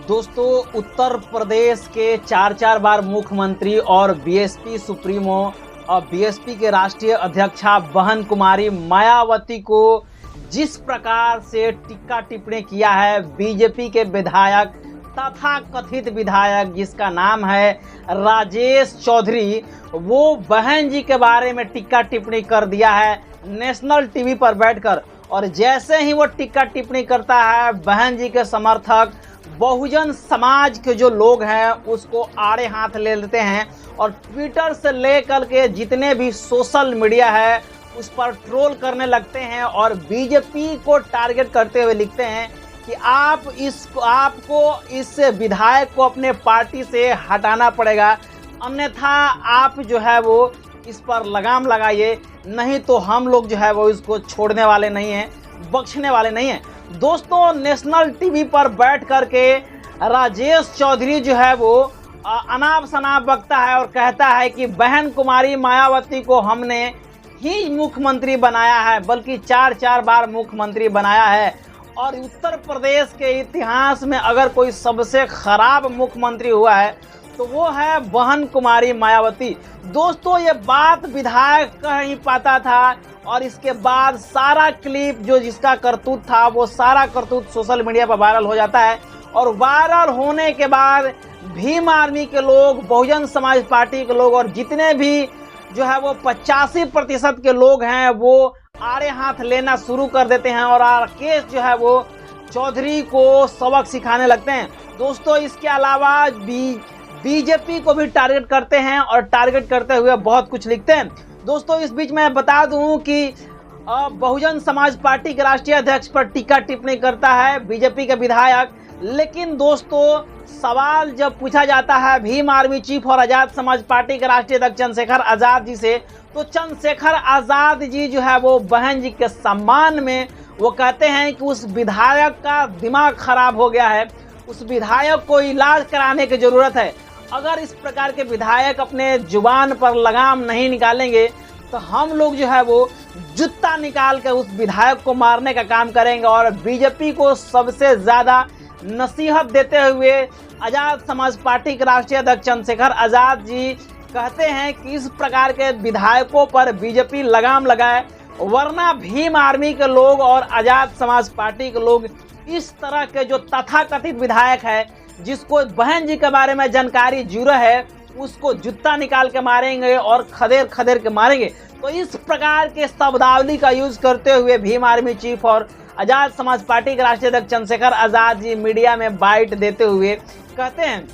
दोस्तों, उत्तर प्रदेश के चार बार मुख्यमंत्री और बीएसपी सुप्रीमो और बीएसपी के राष्ट्रीय अध्यक्षा बहन कुमारी मायावती को जिस प्रकार से टिक्का टिप्पणी किया है बीजेपी के विधायक तथा कथित विधायक जिसका नाम है राजेश चौधरी, वो बहन जी के बारे में टिक्का टिप्पणी कर दिया है नेशनल टीवी पर बैठकर। और जैसे ही वो टिक्का टिप्पणी करता है, बहन जी के समर्थक बहुजन समाज के जो लोग हैं उसको आड़े हाथ ले लेते हैं और ट्विटर से लेकर के जितने भी सोशल मीडिया है उस पर ट्रोल करने लगते हैं और बीजेपी को टारगेट करते हुए लिखते हैं कि आपको इस विधायक को अपने पार्टी से हटाना पड़ेगा, अन्यथा आप जो है वो इस पर लगाम लगाइए, नहीं तो हम लोग जो है वो इसको छोड़ने वाले नहीं हैं, बख्शने वाले नहीं हैं। दोस्तों, नेशनल टीवी पर बैठ करके राजेश चौधरी जो है वो अनाप शनाप बकता है और कहता है कि बहन कुमारी मायावती को हमने ही मुख्यमंत्री बनाया है, बल्कि चार बार मुख्यमंत्री बनाया है। और उत्तर प्रदेश के इतिहास में अगर कोई सबसे खराब मुख्यमंत्री हुआ है तो वो है बहन कुमारी मायावती। दोस्तों, ये बात विधायक कह नहीं पाता था और इसके बाद सारा क्लिप जो जिसका करतूत था वो सारा करतूत सोशल मीडिया पर वायरल हो जाता है। और वायरल होने के बाद भीम आर्मी के लोग, बहुजन समाज पार्टी के लोग और जितने भी जो है वो 85% के लोग हैं वो आड़े हाथ लेना शुरू कर देते हैं और राकेश जो है वो चौधरी को सबक सिखाने लगते हैं। दोस्तों, इसके अलावा बीजेपी को भी टारगेट करते हैं और टारगेट करते हुए बहुत कुछ लिखते हैं। दोस्तों, इस बीच मैं बता दूं कि बहुजन समाज पार्टी के राष्ट्रीय अध्यक्ष पर टिक्का टिप्पणी करता है बीजेपी के विधायक, लेकिन दोस्तों सवाल जब पूछा जाता है भीम आर्मी चीफ और आजाद समाज पार्टी के राष्ट्रीय अध्यक्ष चंद्रशेखर आजाद जी से, तो चंद्रशेखर आजाद जी जो है वो बहन जी के सम्मान में वो कहते हैं कि उस विधायक का दिमाग खराब हो गया है, उस विधायक को इलाज कराने की जरूरत है। अगर इस प्रकार के विधायक अपने जुबान पर लगाम नहीं निकालेंगे तो हम लोग जो है वो जूता निकाल कर उस विधायक को मारने का काम करेंगे। और बीजेपी को सबसे ज़्यादा नसीहत देते हुए आजाद समाज पार्टी के राष्ट्रीय अध्यक्ष चंद्रशेखर आजाद जी कहते हैं कि इस प्रकार के विधायकों पर बीजेपी लगाम लगाए, वरना भीम आर्मी के लोग और आजाद समाज पार्टी के लोग इस तरह के जो तथाकथित विधायक है जिसको बहन जी के बारे में जानकारी जीरो है उसको जूता निकाल के मारेंगे और खदेड़ के मारेंगे। तो इस प्रकार के शब्दावली का यूज करते हुए भीम आर्मी चीफ और आजाद समाज पार्टी के राष्ट्रीय अध्यक्ष चंद्रशेखर आजाद जी मीडिया में बाइट देते हुए कहते हैं।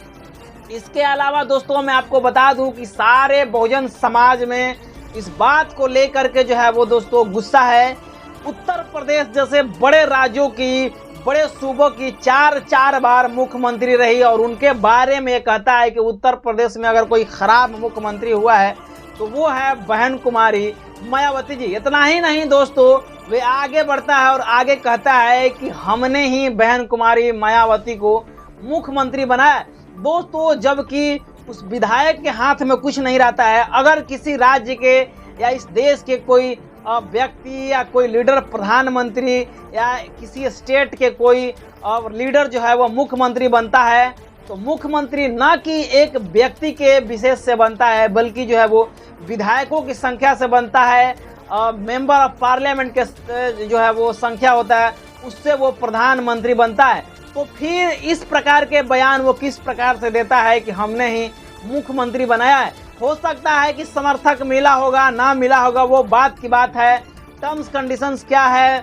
इसके अलावा दोस्तों मैं आपको बता दूं कि सारे बहुजन समाज में इस बात को लेकर के जो है वो दोस्तों गुस्सा है। उत्तर प्रदेश जैसे बड़े राज्यों की, बड़े सूबों की चार बार मुख्यमंत्री रही और उनके बारे में कहता है कि उत्तर प्रदेश में अगर कोई खराब मुख्यमंत्री हुआ है तो वो है बहन कुमारी मायावती जी। इतना ही नहीं दोस्तों, वे आगे बढ़ता है और आगे कहता है कि हमने ही बहन कुमारी मायावती को मुख्यमंत्री बनाया। दोस्तों, जबकि उस विधायक के हाथ में कुछ नहीं रहता है। अगर किसी राज्य के या इस देश के कोई व्यक्ति या कोई लीडर, प्रधानमंत्री या किसी स्टेट के कोई लीडर जो है वो मुख्यमंत्री बनता है तो मुख्यमंत्री न कि एक व्यक्ति के विशेष से बनता है, बल्कि जो है वो विधायकों की संख्या से बनता है। मेंबर ऑफ पार्लियामेंट के जो है वो संख्या होता है, उससे वो प्रधानमंत्री बनता है। तो फिर इस प्रकार के बयान वो किस प्रकार से देता है कि हमने ही मुख्यमंत्री बनाया है। हो सकता है कि समर्थक मिला होगा, ना मिला होगा, वो बात की बात है। टर्म्स कंडीशंस क्या है,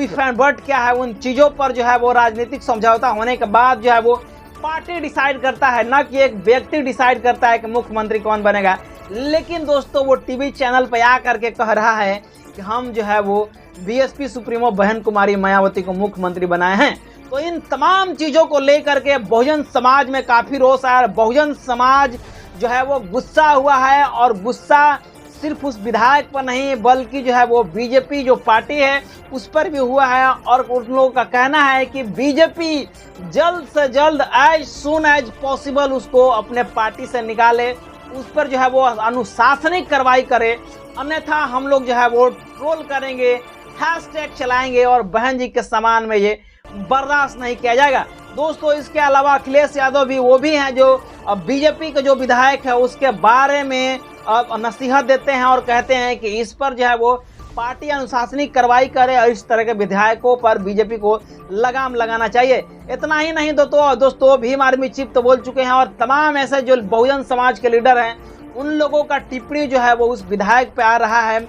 इफ एंड बट क्या है, उन चीज़ों पर जो है वो राजनीतिक समझौता होने के बाद जो है वो पार्टी डिसाइड करता है, ना कि एक व्यक्ति डिसाइड करता है कि मुख्यमंत्री कौन बनेगा। लेकिन दोस्तों, वो टीवी चैनल पर आ करके कह रहा है कि हम जो है वो बीएसपी सुप्रीमो बहन कुमारी मायावती को मुख्यमंत्री बनाए हैं। तो इन तमाम चीज़ों को लेकर के बहुजन समाज में काफ़ी रोष है। बहुजन समाज जो है वो गुस्सा हुआ है और गुस्सा सिर्फ उस विधायक पर नहीं बल्कि जो है वो बीजेपी जो पार्टी है उस पर भी हुआ है। और उन लोगों का कहना है कि बीजेपी जल्द से जल्द एज सून एज पॉसिबल उसको अपने पार्टी से निकाले, उस पर जो है वो अनुशासनिक कार्रवाई करे, अन्यथा हम लोग जो है वो ट्रोल करेंगे, हैशटैग चलाएंगे और बहन जी के सम्मान में ये बर्दाश्त नहीं किया जाएगा। दोस्तों इसके अलावा अखिलेश यादव भी वो भी हैं जो बीजेपी के जो विधायक है उसके बारे में नसीहत देते हैं और कहते हैं कि इस पर जो है वो पार्टी अनुशासनिक कार्रवाई करे और इस तरह के विधायकों पर बीजेपी को लगाम लगाना चाहिए। इतना ही नहीं दोस्तों भीम आर्मी चीफ तो बोल चुके हैं और तमाम ऐसे जो बहुजन समाज के लीडर हैं उन लोगों का टिप्पणी जो है वो उस विधायक पे आ रहा है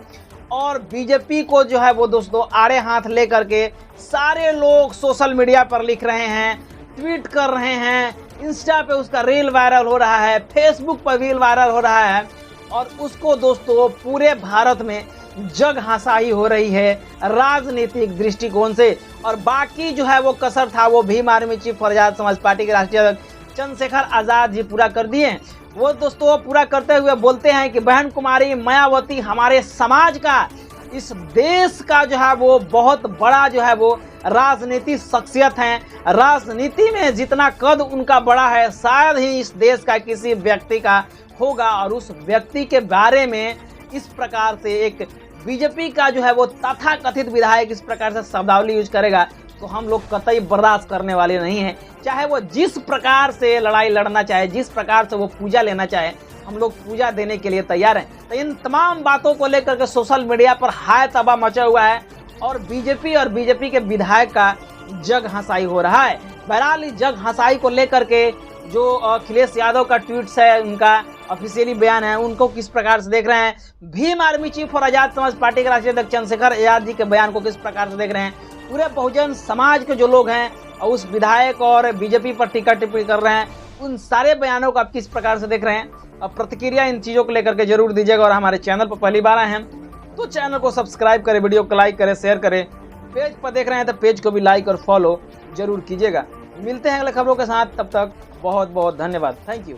और बीजेपी को जो है वो दोस्तों आड़े हाथ लेकर के सारे लोग सोशल मीडिया पर लिख रहे हैं, ट्वीट कर रहे हैं, इंस्टा पे उसका रील वायरल हो रहा है, फेसबुक पर रील वायरल हो रहा है और उसको दोस्तों पूरे भारत में जग हंसाई हो रही है राजनीतिक दृष्टिकोण से। और बाकी जो है वो कसर था वो भीम आर्मी चीफ और आजाद समाज पार्टी के राष्ट्रीय अध्यक्ष चंद्रशेखर आजाद जी पूरा कर दिए। वो दोस्तों पूरा करते हुए बोलते हैं कि बहन कुमारी मायावती हमारे समाज का, इस देश का जो है वो बहुत बड़ा जो है वो राजनीतिक शख्सियत हैं। राजनीति में जितना कद उनका बड़ा है शायद ही इस देश का किसी व्यक्ति का होगा और उस व्यक्ति के बारे में इस प्रकार से एक बीजेपी का जो है वो तथाकथित विधायक इस प्रकार से शब्दावली यूज करेगा तो हम लोग कतई बर्दाश्त करने वाले नहीं हैं। चाहे वो जिस प्रकार से लड़ाई लड़ना चाहे, जिस प्रकार से वो पूजा लेना चाहे, हम लोग पूजा देने के लिए तैयार हैं। तो इन तमाम बातों को लेकर के सोशल मीडिया पर हाय तबाह मचा हुआ है और बीजेपी के विधायक का जग हंसाई हो रहा है। बहरहाल इस जग हंसाई को लेकर के जो अखिलेश यादव का ट्वीट्स है, उनका ऑफिशियली बयान है, उनको किस प्रकार से देख रहे हैं, भीम आर्मी चीफ और आजाद समाज पार्टी के राष्ट्रीय अध्यक्ष चंद्रशेखर आजाद जी के बयान को किस प्रकार से देख रहे हैं, पूरे बहुजन समाज के जो लोग हैं और उस विधायक और बीजेपी पर टीका टिप्पणी कर रहे हैं, उन सारे बयानों को आप किस प्रकार से देख रहे हैं। अब प्रतिक्रिया इन चीज़ों को लेकर के जरूर दीजिएगा और हमारे चैनल पर पहली बार आए हैं तो चैनल को सब्सक्राइब करें, वीडियो को लाइक करें, शेयर करें। पेज पर देख रहे हैं तो पेज को भी लाइक और फॉलो जरूर कीजिएगा। मिलते हैं अगले खबरों के साथ, तब तक बहुत बहुत धन्यवाद। Thank you.